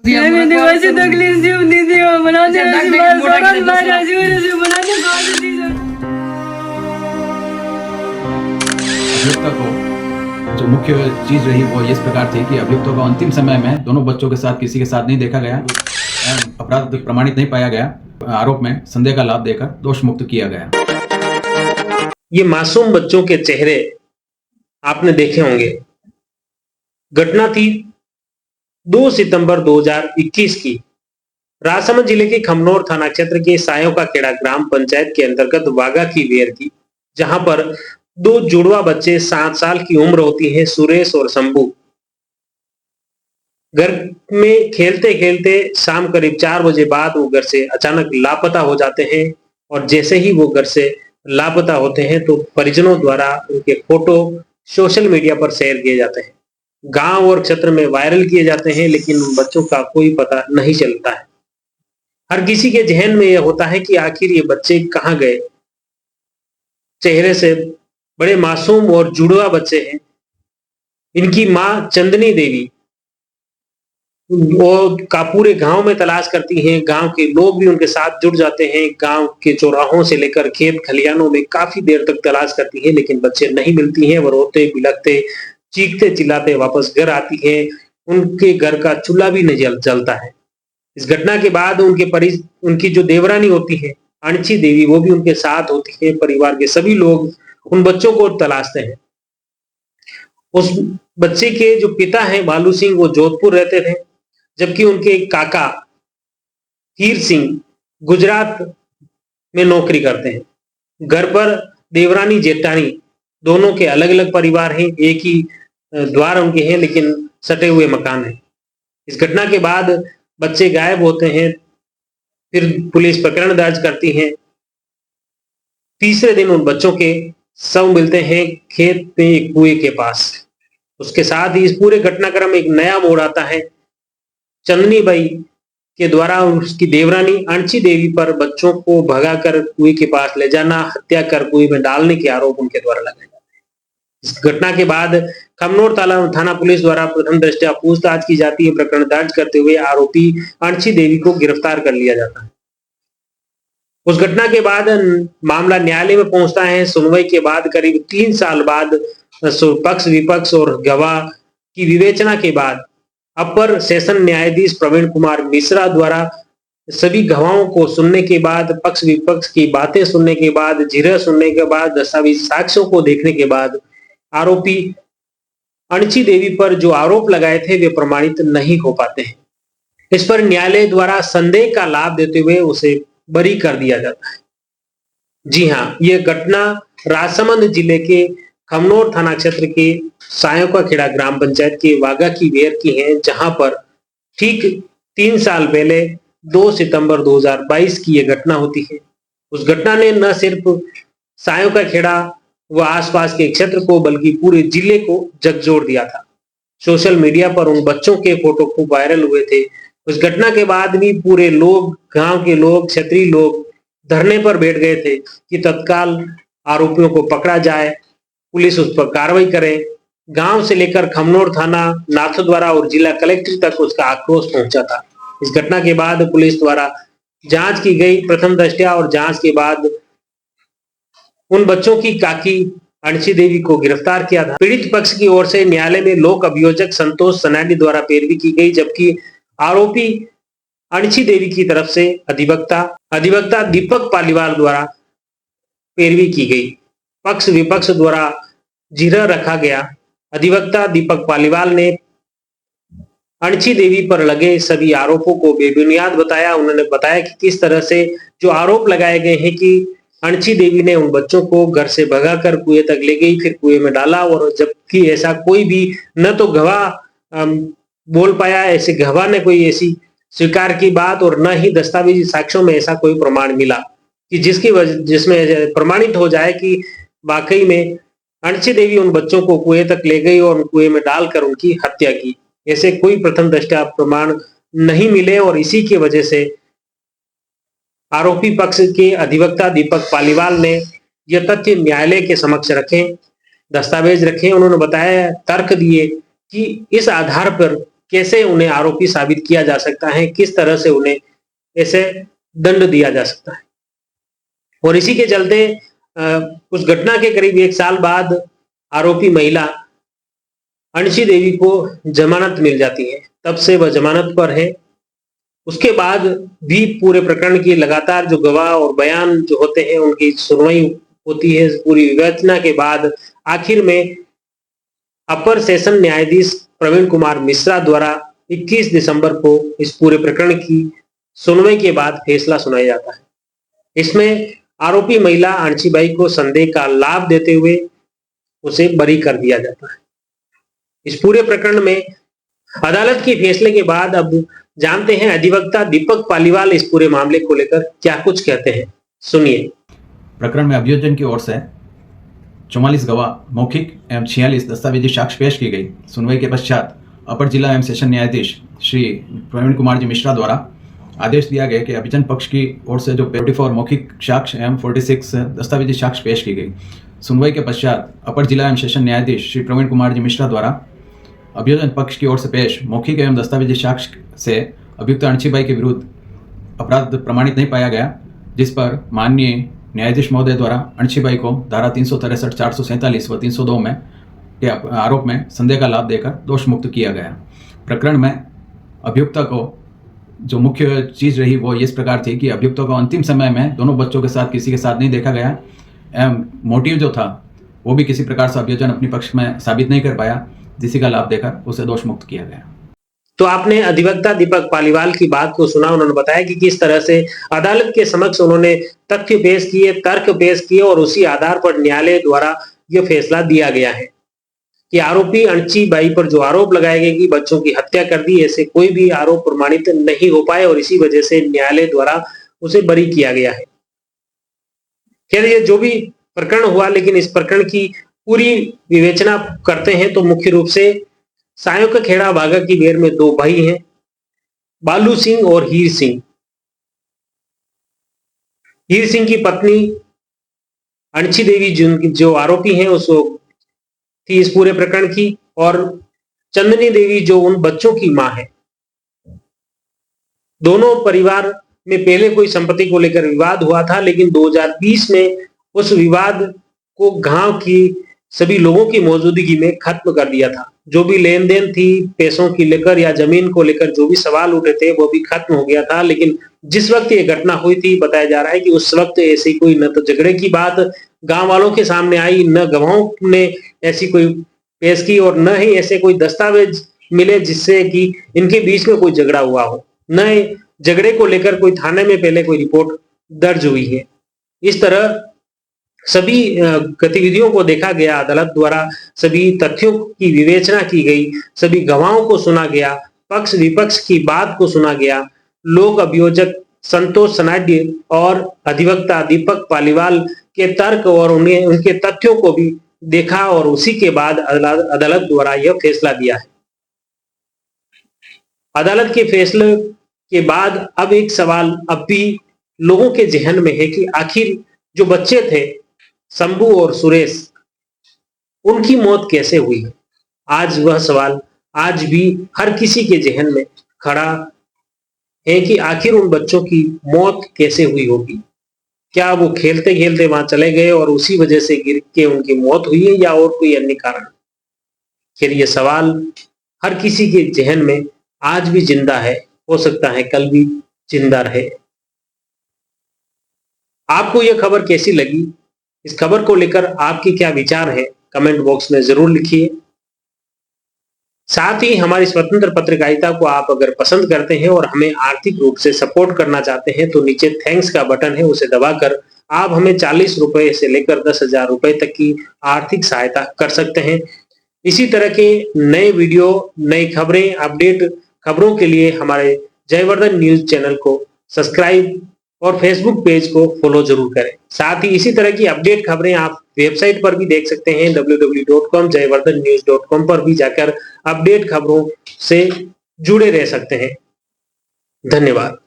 मैंने वैसे तकलीफ दी नहीं थी वो बनाने वाली बात सवाल मारा जी वैसे बनाने को आने दी अभियुक्ता को जो मुख्य चीज रही वो इस प्रकार थी कि अभियुक्तों को अंतिम समय में दोनों बच्चों के साथ किसी के साथ नहीं देखा गया, अपराध प्रमाणित नहीं पाया गया, आरोप में संदेह का लाभ देकर दोष मुक्त किया गया। ये मासूम बच्चों के चेहरे आपने देखे होंगे। घटना थी 2 सितंबर 2021 की राजसमंद जिले के खमनोर थाना क्षेत्र के सायों का खेड़ा ग्राम पंचायत के अंतर्गत वागा की वेर की, जहां पर 2 जुड़वा बच्चे 7 साल की उम्र होती है, सुरेश और शंभू। घर में खेलते खेलते शाम करीब 4 बजे बाद वो घर से अचानक लापता हो जाते हैं और जैसे ही वो घर से लापता होते हैं तो परिजनों द्वारा उनके फोटो सोशल मीडिया पर शेयर किए जाते हैं, गांव और क्षेत्र में वायरल किए जाते हैं, लेकिन उन बच्चों का कोई पता नहीं चलता है। हर किसी के जहन में यह होता है कि आखिर ये बच्चे कहाँ गए। चेहरे से बड़े मासूम और जुड़वा बच्चे हैं। इनकी मां चंदनी देवी वो का पूरे गांव में तलाश करती हैं, गांव के लोग भी उनके साथ जुड़ जाते हैं, गांव के चौराहों से लेकर खेत खलियानों में काफी देर तक तलाश करती हैं, लेकिन बच्चे नहीं मिलती हैं। वो रोते बिलखते चीखते चिल्लाते वापस घर आती है। उनके घर का चूल्हा भी नहीं जलता है। इस घटना के बाद उनकी जो देवरानी होती है अणची देवी, वो भी उनके साथ होती है। परिवार के सभी लोग उन बच्चों को तलाशते हैं। उस बच्चे के जो पिता हैं बालू सिंह, वो जोधपुर रहते थे, जबकि उनके काका हीर सिंह गुजरात में नौकरी करते हैं। घर पर देवरानी जेठानी दोनों के अलग अलग परिवार हैं, एक ही द्वार उनके हैं, लेकिन सटे हुए मकान हैं। इस घटना के बाद बच्चे गायब होते हैं, फिर पुलिस प्रकरण दर्ज करती है। तीसरे दिन उन बच्चों के शव मिलते हैं खेत में एक कुएं के पास। उसके साथ ही इस पूरे घटनाक्रम में एक नया मोड़ आता है। चंदनी बाई के द्वारा उसकी देवरानी अणची देवी पर बच्चों को भगाकर कुएं के पास ले जाना, हत्या कर कुएं में डालने के आरोप उनके द्वारा लगाए जाते हैं। इस घटना के बाद खमनोर थाना पुलिस द्वारा प्रथम दृष्टया पूछताछ की जाती है। प्रकरण दर्ज करते हुए आरोपी अणची देवी को गिरफ्तार कर लिया जाता है। उस घटना के बाद मामला न्यायालय में पहुंचता है। सुनवाई के बाद करीब 3 साल बाद पक्ष विपक्ष और गवाह की विवेचना के बाद अपर सेशन न्यायाधीश प्रवीण कुमार मिश्रा द्वारा सभी गवाहों को सुनने के बाद, पक्ष विपक्ष की बातें सुनने के बाद, जिरह सुनने के बाद, दस्तावेज साक्ष्यों को देखने के बाद आरोपी अणची देवी पर जो आरोप लगाए थे वे प्रमाणित नहीं हो पाते हैं। इस पर न्यायालय द्वारा संदेह का लाभ देते हुए उसे बरी कर दिया जाता है। जी हाँ, यह घटना राजसमंद जिले के खमनोर थाना क्षेत्र के सायों का खेड़ा ग्राम पंचायत के वागा की वेर की है, जहां पर ठीक 3 साल पहले 2 सितंबर 2022 की यह घटना होती है। उस घटना ने न सिर्फ सायों का खेड़ा व आसपास के क्षेत्र को बल्कि पूरे जिले को झकझोर दिया था। सोशल मीडिया पर उन बच्चों के फोटो खूब वायरल हुए थे। उस घटना के बाद भी पूरे लोग, गांव के लोग, क्षेत्रीय लोग धरने पर बैठ गए थे कि तत्काल आरोपियों को पकड़ा जाए, पुलिस उस पर कार्रवाई करे। गांव से लेकर खमनोर थाना, नाथद्वारा और जिला कलेक्टर तक उसका आक्रोश पहुंचा था। इस घटना के बाद पुलिस द्वारा जांच की गई प्रथम दृष्टया, और जांच के बाद उन बच्चों की काकी अणची देवी को गिरफ्तार किया था। पीड़ित पक्ष की ओर से न्यायालय में लोक अभियोजक संतोष सनाडी द्वारा पैरवी की गई, जबकि आरोपी अणची देवी की तरफ से अधिवक्ता दीपक पालीवाल द्वारा पैरवी की गई। पक्ष विपक्ष द्वारा जिरह रखा गया। अधिवक्ता दीपक पालीवाल ने अणची देवी पर लगे सभी आरोपों को बेबुनियाद बताया। उन्होंने बताया कि किस तरह से जो आरोप लगाए गए हैं कि अणची देवी ने उन बच्चों को घर से भगाकर कुएं तक ले गई, फिर कुएं में डाला, और जबकि ऐसा कोई भी न तो गवाह बोल पाया, ऐसे गवाह ने कोई ऐसी स्वीकार की बात, और न ही दस्तावेजी साक्ष्यों में ऐसा कोई प्रमाण मिला कि जिसमें प्रमाणित हो जाए कि वाकई में अणची देवी उन बच्चों को कुएं तक ले गई और कुएं में डालकर उनकी हत्या की। ऐसे कोई प्रथम दृष्टया प्रमाण नहीं मिले, और इसी की वजह से आरोपी पक्ष के अधिवक्ता दीपक पालीवाल ने यह तथ्य न्यायालय के समक्ष रखे, दस्तावेज रखे। उन्होंने बताया, तर्क दिए कि इस आधार पर कैसे उन्हें आरोपी साबित किया जा सकता है, किस तरह से उन्हें ऐसे दंड दिया जा सकता है। और इसी के चलते उस घटना के करीब 1 साल बाद आरोपी महिला अंशी देवी को जमानत मिल जाती है। तब से वह जमानत पर है। उसके बाद भी पूरे प्रकरण की लगातार जो गवाह और बयान जो होते हैं उनकी सुनवाई होती है। पूरी विवेचना के बाद आखिर में अपर सेशन न्यायाधीश प्रवीण कुमार मिश्रा द्वारा 21 दिसंबर को इस पूरे प्रकरण की सुनवाई के बाद फैसला सुनाया जाता है। इसमें आरोपी महिला अंशीबाई को संदेह का लाभ देते हुए उसे बरी कर दिया जाता है। इस पूरे प्रकरण में अदालत के फैसले के बाद अब जानते हैं अधिवक्ता दीपक पालीवाल इस पूरे मामले को लेकर क्या कुछ कहते हैं। सुनिए। प्रकरण में अभियोजन की ओर से 44 गवाह मौखिक एवं 46 दस्तावेजी साक्ष्य पेश की गई। सुनवाई के पश्चात अपर जिला एवं सेशन न्यायाधीश श्री प्रवीण कुमार जी मिश्रा द्वारा आदेश दिया गया कि अभियोजन पक्ष की ओर से जो 44 मौखिक साक्ष्य एवं 46 दस्तावेजी साक्ष्य पेश की गई। सुनवाई के पश्चात अपर जिला एवं सेशन न्यायाधीश श्री प्रवीण कुमार जी मिश्रा द्वारा अभियोजन पक्ष की ओर से पेश मौखिक एवं दस्तावेजी साक्ष्य से अभियुक्त अंशीबाई के विरुद्ध अपराध प्रमाणित नहीं पाया गया, जिस पर माननीय न्यायाधीश महोदय द्वारा अंशीबाई को धारा 363, 447 व 302 में के आरोप में संदेह का लाभ देकर दोष मुक्त किया गया। प्रकरण में अभियुक्ता को जो मुख्य चीज़ रही वो इस प्रकार थी कि अभियुक्ता को अंतिम समय में दोनों बच्चों के साथ किसी के साथ नहीं देखा गया एवं मोटिव जो था वो भी किसी प्रकार से अभियोजन अपने पक्ष में साबित नहीं कर पाया, जिसी का लाभ देकर उसे दोष मुक्त किया गया। तो आपने अधिवक्ता दीपक पालीवाल की बात को सुना। उन्होंने बताया कि किस तरह से अदालत के समक्ष उन्होंने तथ्य पेश किए, तर्क पेश किए और उसी आधार पर न्यायालय द्वारा यह फैसला दिया गया है कि आरोपी अंशीबाई पर जो आरोप लगाए गए कि बच्चों की हत्या कर दी, ऐसे कोई भी आरोप प्रमाणित नहीं हो पाए और इसी वजह से न्यायालय द्वारा उसे बरी किया गया है। खैर, ये जो भी प्रकरण हुआ, लेकिन इस प्रकरण की पूरी विवेचना करते हैं तो मुख्य रूप से सायों का खेड़ा बागा की बेर में 2 भाई हैं, बालू सिंह और हीर सिंह। हीर सिंह की पत्नी अंशी देवी जो आरोपी हैं उस थी इस पूरे प्रकरण की, और चंदनी देवी जो उन बच्चों की मां है। दोनों परिवार में पहले कोई संपत्ति को लेकर विवाद हुआ था, लेकिन 2020 में उस विवाद को गांव की सभी लोगों की मौजूदगी में खत्म कर दिया था। जो भी लेन देन थी पैसों की लेकर या जमीन को लेकर जो भी सवाल उठे थे वो भी खत्म हो गया था। लेकिन जिस वक्त ये घटना हुई थी, बताया जा रहा है कि उस वक्त ऐसी कोई न तो झगड़े की बात गांव वालों के सामने आई, न गवाहों ने ऐसी कोई पेश की और न ही ऐसे कोई दस्तावेज मिले जिससे कि इनके बीच में कोई झगड़ा हुआ हो। न झगड़े को लेकर कोई थाने में पहले कोई रिपोर्ट दर्ज हुई है। इस तरह सभी गतिविधियों को देखा गया, अदालत द्वारा सभी तथ्यों की विवेचना की गई, सभी गवाहों को सुना गया, पक्ष विपक्ष की बात को सुना गया। लोक अभियोजक संतोष सनाड्य और अधिवक्ता दीपक पालीवाल के तर्क और उनके तथ्यों को भी देखा और उसी के बाद अदालत द्वारा यह फैसला दिया है। अदालत के फैसले के बाद अब एक सवाल अब भी लोगों के जहन में है कि आखिर जो बच्चे थे शंभू और सुरेश, उनकी मौत कैसे हुई है। आज वह सवाल आज भी हर किसी के जहन में खड़ा है कि आखिर उन बच्चों की मौत कैसे हुई होगी। क्या वो खेलते खेलते वहां चले गए और उसी वजह से गिर के उनकी मौत हुई है या और कोई अन्य कारण। फिर ये सवाल हर किसी के जहन में आज भी जिंदा है, हो सकता है कल भी जिंदा रहे। आपको यह खबर कैसी लगी? इस खबर को लेकर आपके क्या विचार है, कमेंट बॉक्स में जरूर लिखिए। साथ ही हमारी स्वतंत्र पत्रकारिता को आप अगर पसंद करते हैं और हमें आर्थिक रूप से सपोर्ट करना चाहते हैं तो नीचे थैंक्स का बटन है, उसे दबाकर आप हमें 40 रुपए से लेकर 10,000 रुपए तक की आर्थिक सहायता कर सकते हैं। इसी तरह के नए वीडियो, नई खबरें, अपडेट खबरों के लिए हमारे जयवर्धन न्यूज चैनल को सब्सक्राइब और फेसबुक पेज को फॉलो जरूर करें। साथ ही इसी तरह की अपडेट खबरें आप वेबसाइट पर भी देख सकते हैं, www.jayavardhannews.com पर भी जाकर अपडेट खबरों से जुड़े रह सकते हैं। धन्यवाद।